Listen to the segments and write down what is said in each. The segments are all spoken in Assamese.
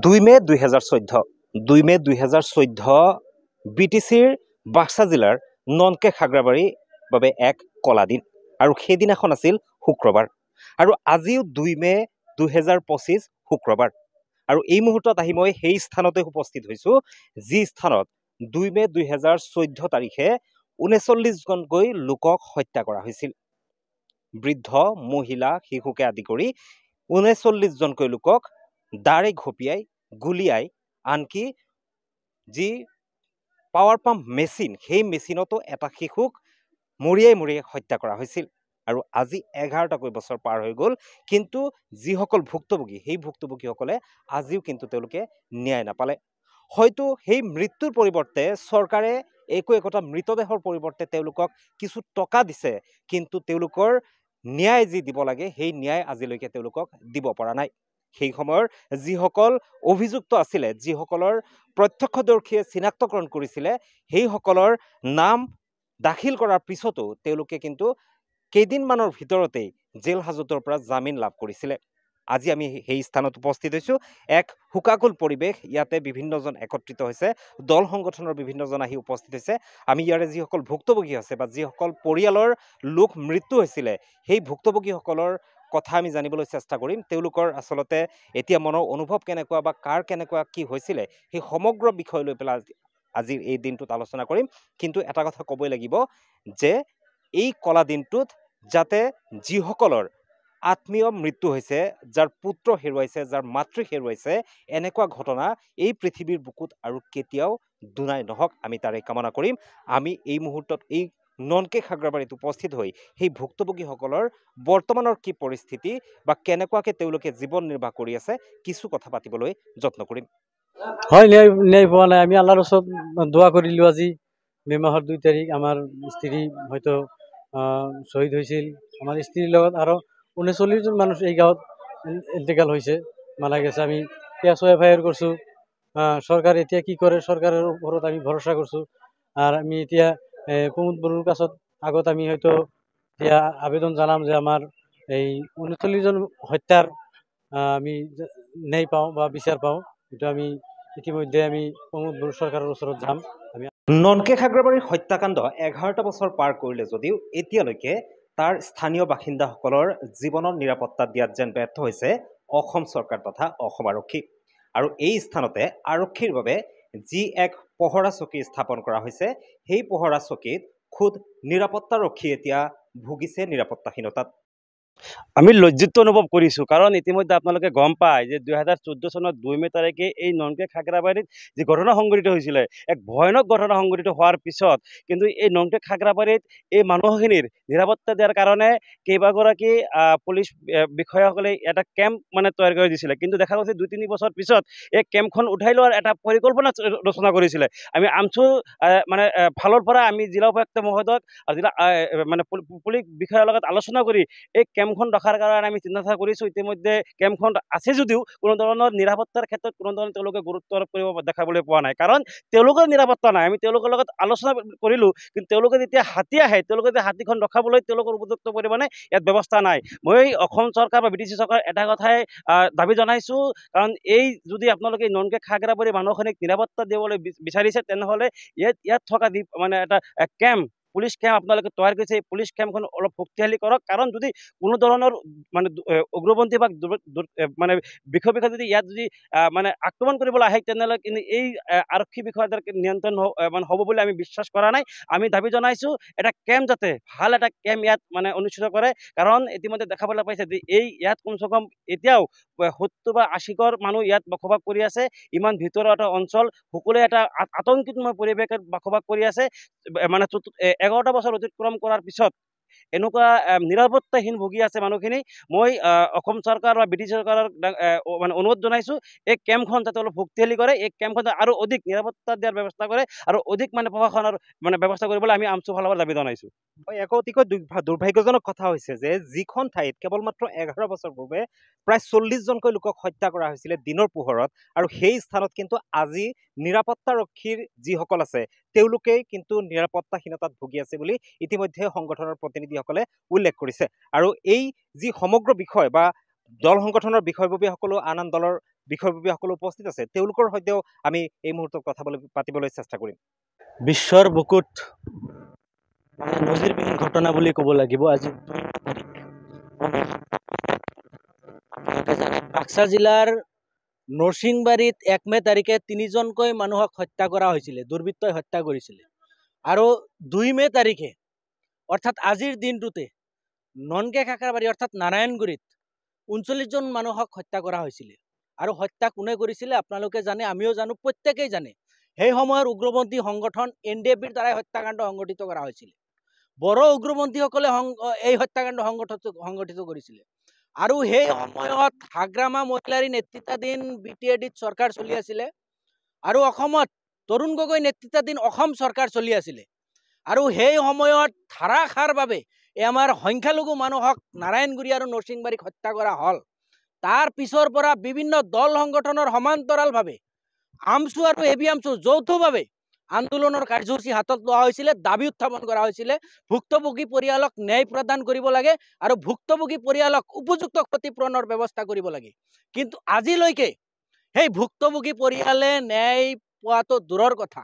2 মে 2014 2 মে 2014 BTCৰ বাক্সা জিলাৰ ননকে খাগ্ৰাবাৰীৰ বাবে এক কলা দিন আৰু সেইদিনাখন আছিল শুক্ৰবাৰ আৰু আজিও 2 মে 2025 শুক্ৰবাৰ আৰু এই মুহূৰ্তত আহি মই সেই স্থানতে উপস্থিত হৈছো যি স্থানত 2 মে 2014 তাৰিখে 39জনকৈ লোকক হত্যা কৰা হৈছিল। বৃদ্ধ মহিলা শিশুকে আদি কৰি 39জনকৈ লোকক দাৰে ঘপিয়াই গুলিয়াই আনকি যি পাৱাৰ পাম্প মেচিন সেই মেচিনতো এটা শিশুক মৰিয়াই হত্যা কৰা হৈছিল আৰু আজি 11টাকৈ বছৰ পাৰ হৈ গ'ল কিন্তু যিসকল ভুক্তভোগী সেই ভুক্তভোগীসকলে আজিও কিন্তু তেওঁলোকে ন্যায় নাপালে। হয়তো সেই মৃত্যুৰ পৰিৱৰ্তে চৰকাৰে একোটা মৃতদেহৰ পৰিৱৰ্তে তেওঁলোকক কিছু টকা দিছে কিন্তু তেওঁলোকৰ ন্যায় যি দিব লাগে সেই ন্যায় আজিলৈকে তেওঁলোকক দিব পৰা নাই। সেই সময়ৰ যিসকল অভিযুক্ত আছিলে যিসকলৰ প্ৰত্যক্ষদৰ্শীয়ে চিনাক্তকৰণ কৰিছিলে সেইসকলৰ নাম দাখিল কৰাৰ পিছতো তেওঁলোকে কিন্তু কেইদিনমানৰ ভিতৰতেই জেল হাজতৰ পৰা জামিন লাভ কৰিছিলে। আজি আমি সেই স্থানত উপস্থিত হৈছো এক হুকাকুল পৰিৱেশ ইয়াতে বিভিন্নজন একত্ৰিত হৈছে দল সংগঠনৰ বিভিন্নজন আহি উপস্থিত হৈছে। আমি ইয়াৰে যিসকল ভুক্তভোগী আছে বা যিসকল পৰিয়ালৰ লোক মৃত্যু হৈছিলে সেই ভুক্তভোগীসকলৰ কথা আমি জানিবলৈ চেষ্টা কৰিম। তেওঁলোকৰ আচলতে এতিয়া মনৰ অনুভৱ কেনেকুৱা বা কাৰ কেনেকুৱা কি হৈছিলে সেই সমগ্ৰ বিষয় লৈ পেলাই আজিৰ এই দিনটোত আলোচনা কৰিম। কিন্তু এটা কথা ক'বই লাগিব যে এই কলা দিনটোত যাতে যিসকলৰ আত্মীয় মৃত্যু হৈছে যাৰ পুত্ৰ হেৰুৱাইছে যাৰ মাতৃ হেৰুৱাইছে এনেকুৱা ঘটনা এই পৃথিৱীৰ বুকুত আৰু কেতিয়াও দুনাই নহওক আমি তাৰে কামনা কৰিম। আমি এই মুহূৰ্তত এই ননকে খাগ্ৰাবাৰীত উপস্থিত হৈ সেই ভুক্তভোগীসকলৰ বৰ্তমানৰ কি পৰিস্থিতি বা কেনেকুৱাকৈ তেওঁলোকে জীৱন নিৰ্বাহ কৰি আছে কিছু কথা পাতিবলৈ যত্ন কৰিম। হয়, ন্যায় পোৱা নাই। আমি আল্লাহৰ ওচৰত দোয়া কৰিলোঁ। আজি মে মাহৰ 2 তাৰিখ আমাৰ স্ত্ৰী হয়তো শ্বহীদ হৈছিল। আমাৰ স্ত্ৰীৰ লগত আৰু 39জন মানুহ এই গাঁৱত ইন্তেকাল হৈছে, মাৰা গৈছে। আমি PSO FIR কৰিছোঁ। চৰকাৰ এতিয়া কি কৰে চৰকাৰৰ ওপৰত আমি ভৰসা কৰিছোঁ। আৰু আমি এতিয়া প্ৰমোদ বড়োৰ কাছত আগত আমি হয়তো এতিয়া আবেদন জনাম যে আমাৰ এই 39জন হত্যাৰ আমি ন্যায় পাওঁ বা বিচাৰ পাওঁ। এইটো আমি ইতিমধ্যে আমি প্ৰমোদ বড়ো চৰকাৰৰ ওচৰত যাম। ননকে খাগ্ৰাবাৰীৰ হত্যাকাণ্ড 11টা বছৰ পাৰ কৰিলে যদিও এতিয়ালৈকে তাৰ স্থানীয় বাসিন্দাসকলৰ জীৱনৰ নিৰাপত্তা দিয়াত যেন ব্যৰ্থ হৈছে অসম চৰকাৰ তথা অসম আৰক্ষী। আৰু এই স্থানতে আৰক্ষীৰ বাবে যি এক পহৰা চকী স্থাপন কৰা হৈছে সেই পহৰা চকীত খুদ নিৰাপত্তাৰক্ষী এতিয়া ভুগিছে নিৰাপত্তাহীনতাত। আমি লজ্জিত অনুভৱ কৰিছোঁ কাৰণ ইতিমধ্যে আপোনালোকে গম পায় যে 2014 চনত 2 মে তাৰিখে এই ননকে খাগ্ৰাবাৰীত যি ঘটনা সংঘটিত হৈছিলে এক ভয়ানক ঘটনা সংঘটিত হোৱাৰ পিছত কিন্তু এই ননকে খাগ্ৰাবাৰীত এই মানুহখিনিৰ নিৰাপত্তা দিয়াৰ কাৰণে কেইবাগৰাকী পুলিচ বিষয়াসকলে এটা কেম্প তৈয়াৰ কৰি দিছিলে। কিন্তু দেখা গৈছে 2-3 বছৰ পিছত এই কেম্পখন উঠাই লোৱাৰ এটা পৰিকল্পনা ৰচনা কৰিছিলে। আমি আমচু ফালৰ পৰা আমি জিলা উপায়ুক্ত মহোদয়ক জিলা পুলিচ বিষয়াৰ লগত আলোচনা কৰি এই কেম্পখন ৰখাৰ কাৰণে আমি চিন্তা কৰিছোঁ। ইতিমধ্যে কেম্পখন আছে যদিও কোনো ধৰণৰ নিৰাপত্তাৰ ক্ষেত্ৰত কোনো ধৰণৰ তেওঁলোকে গুৰুত্ব আৰোপ কৰিব দেখাবলৈ পোৱা নাই কাৰণ তেওঁলোকৰ নিৰাপত্তা নাই। আমি তেওঁলোকৰ লগত আলোচনা কৰিলোঁ কিন্তু তেওঁলোকে যেতিয়া হাতী আহে তেওঁলোকে যে হাতীখন ৰখাবলৈ তেওঁলোকৰ উপযুক্ত পৰিমাণে ইয়াত ব্যৱস্থা নাই। মই অসম চৰকাৰ বা BTC চৰকাৰ এটা কথাই দাবী জনাইছোঁ কাৰণ এই যদি আপোনালোকে ননকে খাগ্ৰাবাৰী মানুহখিনিক নিৰাপত্তা দিবলৈ বিচাৰিছে তেনেহ'লে ইয়াত থকা এটা কেম্প পুলিচ কেম্প আপোনালোকে তৈয়াৰ কৰিছে এই পুলিচ কেম্পখন অলপ শক্তিশালী কৰক কাৰণ যদি কোনো ধৰণৰ উগ্ৰপন্থী বা বিষয় যদি ইয়াত যদি আক্ৰমণ কৰিবলৈ আহে তেনেহ'লে কিন্তু এই আৰক্ষী বিষয়াৰ দ্বাৰা নিয়ন্ত্ৰণ হ'ব বুলি আমি বিশ্বাস কৰা নাই। আমি দাবী জনাইছোঁ এটা কেম্প যাতে ভাল এটা কেম্প ইয়াত অনুষ্ঠিত কৰে কাৰণ ইতিমধ্যে দেখাবলৈ পাইছে যে ইয়াত কমচে কম এতিয়াও 70 বা 80 মানুহ ইয়াত বসবাস কৰি আছে। ইমান ভিতৰৰ এটা অঞ্চল সকলোৱে এটা আতংকিতময় পৰিৱেশত বসবাস কৰি আছে। 11টা বছৰ অতিক্ৰম কৰাৰ পিছত এনেকুৱা নিৰাপত্তাহীন ভুগি আছে মানুহখিনি। মই অসম চৰকাৰ বা BTC চৰকাৰৰ অনুৰোধ জনাইছোঁ এই কেম্পখন যাতে অলপ শক্তিশালী কৰে, এই কেম্পখন আৰু অধিক নিৰাপত্তা দিয়াৰ ব্যৱস্থা কৰে আৰু অধিক প্ৰশাসনৰ ব্যৱস্থা কৰিবলৈ আমি আমচু ফালৰ পৰা দাবী জনাইছোঁ। এক অতিকৈ দুৰ্ভাগ্যজনক কথা হৈছে যে যিখন ঠাইত কেৱল মাত্ৰ 11 বছৰ পূৰ্বে প্ৰায় 40জনকৈ লোকক হত্যা কৰা হৈছিলে দিনৰ পোহৰত আৰু সেই স্থানত কিন্তু আজি নিৰাপত্তাৰক্ষীৰ যিসকল আছে তেওঁলোকেই কিন্তু নিৰাপত্তাহীনতাত ভুগি আছে বুলি ইতিমধ্যে সংগঠনৰ প্ৰতিনিধিসকলে উল্লেখ কৰিছে। আৰু এই যি সমগ্ৰ বিষয় বা দল সংগঠনৰ বিষয়ববীয়াসকলেও আন দলৰ বিষয়ববীয়াসকল উপস্থিত আছে, তেওঁলোকৰ সৈতেও আমি এই মুহূৰ্তত কথা পাতিবলৈ চেষ্টা কৰিম। বিশ্বৰ বুকুত নজিৰবিহীন ঘটনা বুলি ক'ব লাগিব। আজি বাক্সা জিলাৰ নৰসিংবাৰীত 1 মে তাৰিখে 3জনকৈ মানুহক হত্যা কৰা হৈছিলে, দুৰ্বৃত্তই হত্যা কৰিছিলে। আৰু 2 মে তাৰিখে অৰ্থাৎ আজিৰ দিনটোতে ননকে খাকৰাবাৰী অৰ্থাৎ নাৰায়ণগুৰিত 39জন মানুহক হত্যা কৰা হৈছিলে। আৰু হত্যা কোনে কৰিছিলে আপোনালোকে জানে, আমিও জানো, প্ৰত্যেকেই জানে। সেই সময়ৰ উগ্ৰপন্থী সংগঠন NDFBৰ দ্বাৰাই হত্যাকাণ্ড সংগঠিত কৰা হৈছিলে। বড়ো উগ্ৰপন্থীসকলে এই হত্যাকাণ্ড সংগঠিত কৰিছিলে। আৰু সেই সময়ত হাগ্ৰামা মহিলাৰী নেতৃত্বাধীন BTADত চৰকাৰ চলি আছিলে। আৰু অসমত তৰুণ গগৈ নেতৃত্বাধীন অসম চৰকাৰ চলি আছিলে। আৰু সেই সময়ত ধাৰাসাৰভাৱে আমাৰ সংখ্যালঘু মানুহক নাৰায়ণগুৰি আৰু নৰসিংবাৰীক হত্যা কৰা হ'ল। তাৰ পিছৰ পৰা বিভিন্ন দল সংগঠনৰ সমান্তৰালভাৱে আমছু আৰু ABAMSU যৌথভাৱে আন্দোলনৰ কাৰ্যসূচী হাতত লোৱা হৈছিলে, দাবী উত্থাপন কৰা হৈছিলে, ভুক্তভোগী পৰিয়ালক ন্যায় প্ৰদান কৰিব লাগে আৰু ভুক্তভোগী পৰিয়ালক উপযুক্ত ক্ষতিপূৰণৰ ব্যৱস্থা কৰিব লাগে। কিন্তু আজিলৈকে সেই ভুক্তভোগী পৰিয়ালে ন্যায় পোৱাটো দূৰৰ কথা,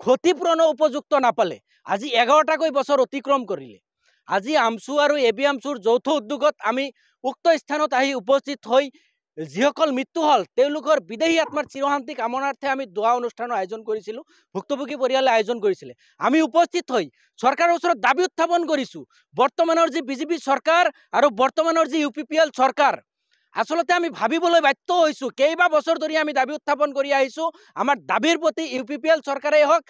ক্ষতিপূৰণৰ উপযুক্ত নাপালে। আজি 11টাকৈ বছৰ অতিক্ৰম কৰিলে। আজি আমছু আৰু ABAMSUৰ যৌথ উদ্যোগত আমি উক্ত স্থানত আহি উপস্থিত হৈ যিসকল মৃত্যু হ'ল তেওঁলোকৰ বিদেহী আত্মাৰ চিৰশান্তি কামনাৰ্থে আমি দোৱা অনুষ্ঠানৰ আয়োজন কৰিছিলোঁ, ভুক্তভোগী পৰিয়ালে আয়োজন কৰিছিলে। আমি উপস্থিত হৈ চৰকাৰৰ ওচৰত দাবী উত্থাপন কৰিছোঁ। বৰ্তমানৰ যি BJP চৰকাৰ আৰু বৰ্তমানৰ যি UPPL চৰকাৰ, আচলতে আমি ভাবিবলৈ বাধ্য হৈছোঁ, কেইবা বছৰ ধৰি আমি দাবী উত্থাপন কৰি আহিছোঁ। আমাৰ দাবীৰ প্ৰতি UPPL চৰকাৰেই হওক,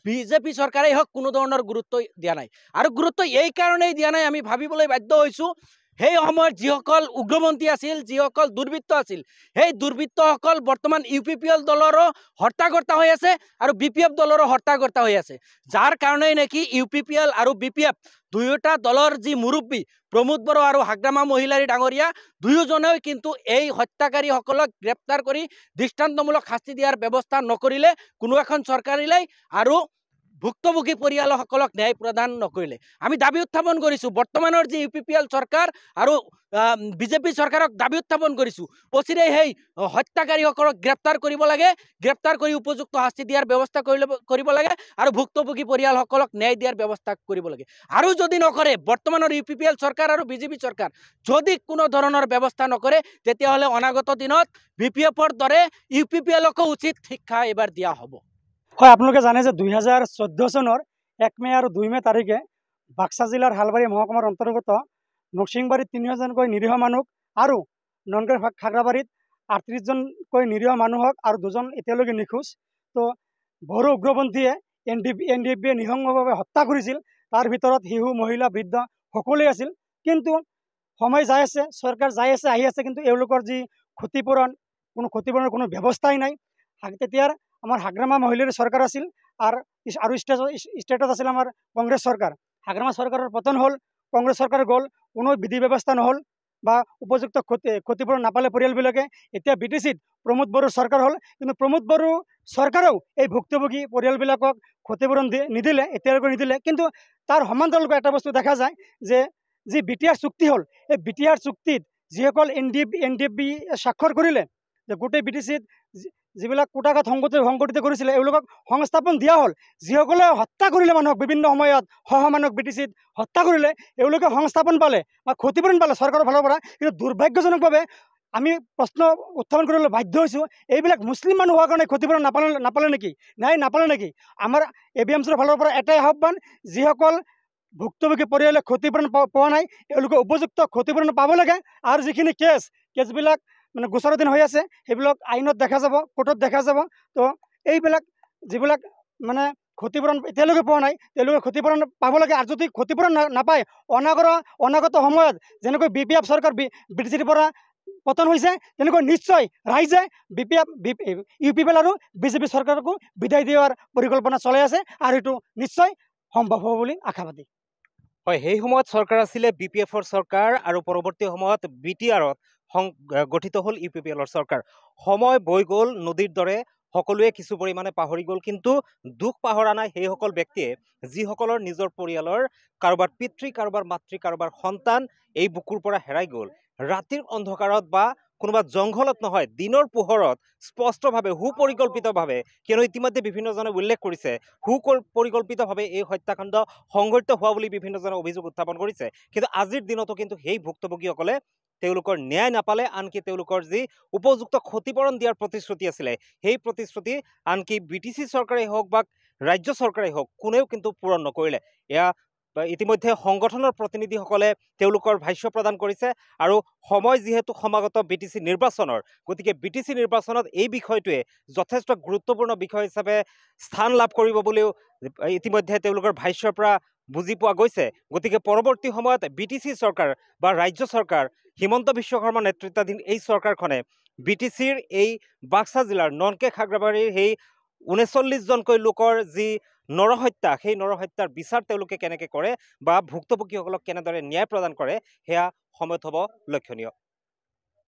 BJP চৰকাৰেই হওক, কোনো ধৰণৰ গুৰুত্ব দিয়া নাই। আৰু গুৰুত্ব এই কাৰণেই দিয়া নাই, আমি ভাবিবলৈ বাধ্য হৈছোঁ, সেই সময়ত যিসকল উগ্ৰপন্থী আছিল, যিসকল দুৰ্বৃত্ত আছিল, সেই দুৰ্বৃত্তসকল বৰ্তমান UPPL দলৰো হৰ্তাকৰ্তা হৈ আছে আৰু BPF দলৰো হৰ্তাকৰ্তা হৈ আছে। যাৰ কাৰণেই নেকি UPPL আৰু BPF দুয়োটা দলৰ যি মুৰব্বী প্ৰমোদ বড়ো আৰু হাগ্ৰামা মহিলাৰী ডাঙৰীয়া, দুয়োজনেও কিন্তু এই হত্যাকাৰীসকলক গ্ৰেপ্তাৰ কৰি দৃষ্টান্তমূলক শাস্তি দিয়াৰ ব্যৱস্থা নকৰিলে কোনো এখন চৰকাৰীলৈ, আৰু ভুক্তভোগী পৰিয়ালসকলক ন্যায় প্ৰদান নকৰিলে। আমি দাবী উত্থাপন কৰিছোঁ, বৰ্তমানৰ যি UPPL চৰকাৰ আৰু BJP চৰকাৰক দাবী উত্থাপন কৰিছোঁ, অচিৰে সেই হত্যাকাৰীসকলক গ্ৰেপ্তাৰ কৰিব লাগে, গ্ৰেপ্তাৰ কৰি উপযুক্ত শাস্তি দিয়াৰ ব্যৱস্থা কৰিব লাগে আৰু ভুক্তভোগী পৰিয়ালসকলক ন্যায় দিয়াৰ ব্যৱস্থা কৰিব লাগে। আৰু যদি নকৰে, বৰ্তমানৰ UPPL চৰকাৰ আৰু BJP চৰকাৰ যদি কোনো ধৰণৰ ব্যৱস্থা নকৰে, তেতিয়াহ'লে অনাগত দিনত BPFৰ দৰে UPPLকো উচিত শিক্ষা এবাৰ দিয়া হ'ব। হয়, আপোনালোকে জানে যে 2014 চনৰ 1 মে আৰু 2 মে তাৰিখে বাক্সা জিলাৰ হালবাৰী মহকুমাৰ অন্তৰ্গত নৰসিংবাৰীত 3জনকৈ নিৰীহ মানুহ আৰু ননকে খাগৰাবাৰীত 38জনকৈ নিৰীহ মানুহক আৰু 2জন এতিয়ালৈকে নিখোজ। তো বড়ো উগ্ৰপন্থীয়ে NDFBয়ে নিঃসংগভাৱে হত্যা কৰিছিল। তাৰ ভিতৰত শিশু, মহিলা, বৃদ্ধ সকলোৱে আছিল। কিন্তু সময় যাই আছে, চৰকাৰ যাই আছে, আহি আছে, কিন্তু এওঁলোকৰ যি ক্ষতিপূৰণৰ কোনো ব্যৱস্থাই নাই। তেতিয়াৰ আমাৰ হাগ্ৰামা মহিলাৰী চৰকাৰ আছিল আৰু ষ্টেটত আছিল আমাৰ কংগ্ৰেছ চৰকাৰ। হাগ্ৰামা চৰকাৰৰ পতন হ'ল, কংগ্ৰেছ চৰকাৰ গ'ল, কোনো বিধি ব্যৱস্থা নহ'ল বা উপযুক্ত ক্ষতিপূৰণ নাপালে পৰিয়ালবিলাকে। এতিয়া BTCত প্ৰমোদ বড়োৰ চৰকাৰ হ'ল, কিন্তু প্ৰমোদ বড়ো চৰকাৰেও এই ভুক্তভোগী পৰিয়ালবিলাকক ক্ষতিপূৰণ নিদিলে, এতিয়ালৈকে নিদিলে। কিন্তু তাৰ সমান্তৰালকৈ এটা বস্তু দেখা যায় যে যি BTR চুক্তি হ'ল, এই BTR চুক্তিত যিসকল NDFB স্বাক্ষৰ কৰিলে, যে গোটেই BTCত যিবিলাক কুটাঘাত সংগঠিত কৰিছিলে এওঁলোকক সংস্থাপন দিয়া হ'ল। যিসকলে হত্যা কৰিলে মানুহক, বিভিন্ন সময়ত মানুহক BTCত হত্যা কৰিলে, এওঁলোকে সংস্থাপন পালে বা ক্ষতিপূৰণ পালে চৰকাৰৰ ফালৰ পৰা। কিন্তু দুৰ্ভাগ্যজনকভাৱে আমি প্ৰশ্ন উত্থাপন কৰিবলৈ বাধ্য হৈছোঁ, এইবিলাক মুছলিম মানুহ হোৱাৰ কাৰণে ক্ষতিপূৰণ নাপালে নেকি, নাপালে নেকি? আমাৰ ABAMSৰ ফালৰ পৰা এটাই আহ্বান, যিসকল ভুক্তভোগী পৰিয়ালে ক্ষতিপূৰণ পোৱা নাই, এওঁলোকে উপযুক্ত ক্ষতিপূৰণ পাব লাগে। আৰু যিখিনি কেছবিলাক মানে গোচৰাধীন হৈ আছে, সেইবিলাক আইনত দেখা যাব, কোৰ্টত দেখা যাব। তো এইবিলাক যিবিলাক মানে ক্ষতিপূৰণ এতিয়ালৈকে পোৱা নাই, তেওঁলোকে ক্ষতিপূৰণ পাব লাগে। আৰু যদি ক্ষতিপূৰণ নাপায়, অনাগত সময়ত যেনেকৈ BPF চৰকাৰ BTCৰ পৰা পতন হৈছে, তেনেকৈ নিশ্চয় ৰাইজে UPPL আৰু BJP চৰকাৰকো বিদায় দিয়াৰ পৰিকল্পনা চলাই আছে, আৰু এইটো নিশ্চয় সম্ভৱ হ'ব বুলি আশাবাদী। হয়, সেই সময়ত চৰকাৰ আছিলে BPFৰ চৰকাৰ আৰু পৰৱৰ্তী সময়ত BTRত গঠিত হ'ল UPPLৰ চৰকাৰ। সময় বৈ গ'ল নদীৰ দৰে, সকলোৱে কিছু পৰিমাণে পাহৰি গ'ল। কিন্তু দুখ পাহৰা নাই সেইসকল ব্যক্তিয়ে যিসকলৰ নিজৰ পৰিয়ালৰ কাৰোবাৰ পিতৃ, কাৰোবাৰ মাতৃ, কাৰোবাৰ সন্তান এই বুকুৰ পৰা হেৰাই গ'ল। ৰাতিৰ অন্ধকাৰত বা কোনোবা জংঘলত নহয়, দিনৰ পোহৰত স্পষ্টভাৱে সুপৰিকল্পিতভাৱে, কিয়নো ইতিমধ্যে বিভিন্নজনে উল্লেখ কৰিছে সুপৰিকল্পিতভাৱে এই হত্যাকাণ্ড সংঘটিত হোৱা বুলি বিভিন্নজনে অভিযোগ উত্থাপন কৰিছে। কিন্তু আজিৰ দিনতো কিন্তু সেই ভুক্তভোগীসকলে তেওঁলোকৰ ন্যায় নাপালে, আনকি তেওঁলোকৰ যি উপযুক্ত ক্ষতিপূৰণ দিয়াৰ প্ৰতিশ্ৰুতি আছিলে সেই প্ৰতিশ্ৰুতি আনকি BTC চৰকাৰেই হওক বা ৰাজ্য চৰকাৰেই হওক কোনেও কিন্তু পূৰণ নকৰিলে। এয়া ইতিমধ্যে সংগঠনৰ প্ৰতিনিধিসকলে তেওঁলোকৰ ভাষ্য প্ৰদান কৰিছে আৰু সময় যিহেতু সমাগত BTC নিৰ্বাচনৰ, গতিকে BTC নিৰ্বাচনত এই বিষয়টোৱে যথেষ্ট গুৰুত্বপূৰ্ণ বিষয় হিচাপে স্থান লাভ কৰিব বুলিও ইতিমধ্যে তেওঁলোকৰ ভাষ্যৰ পৰা বুজি পোৱা গৈছে। গতিকে পৰৱৰ্তী সময়ত BTC চৰকাৰ বা ৰাজ্য চৰকাৰ, হিমন্ত বিশ্ব শৰ্মা নেতৃত্বাধীন এই চৰকাৰখনে BTCৰ এই বাক্সা জিলাৰ ননকে খাগ্ৰাবাৰীৰ সেই 39জনকৈ লোকৰ যি নৰহত্যা, সেই নৰহত্যাৰ বিচাৰ তেওঁলোকে কেনেকৈ কৰে বা ভুক্তভোগীসকলক কেনেদৰে ন্যায় প্ৰদান কৰে, সেয়া সময়ত হ'ব লক্ষণীয়।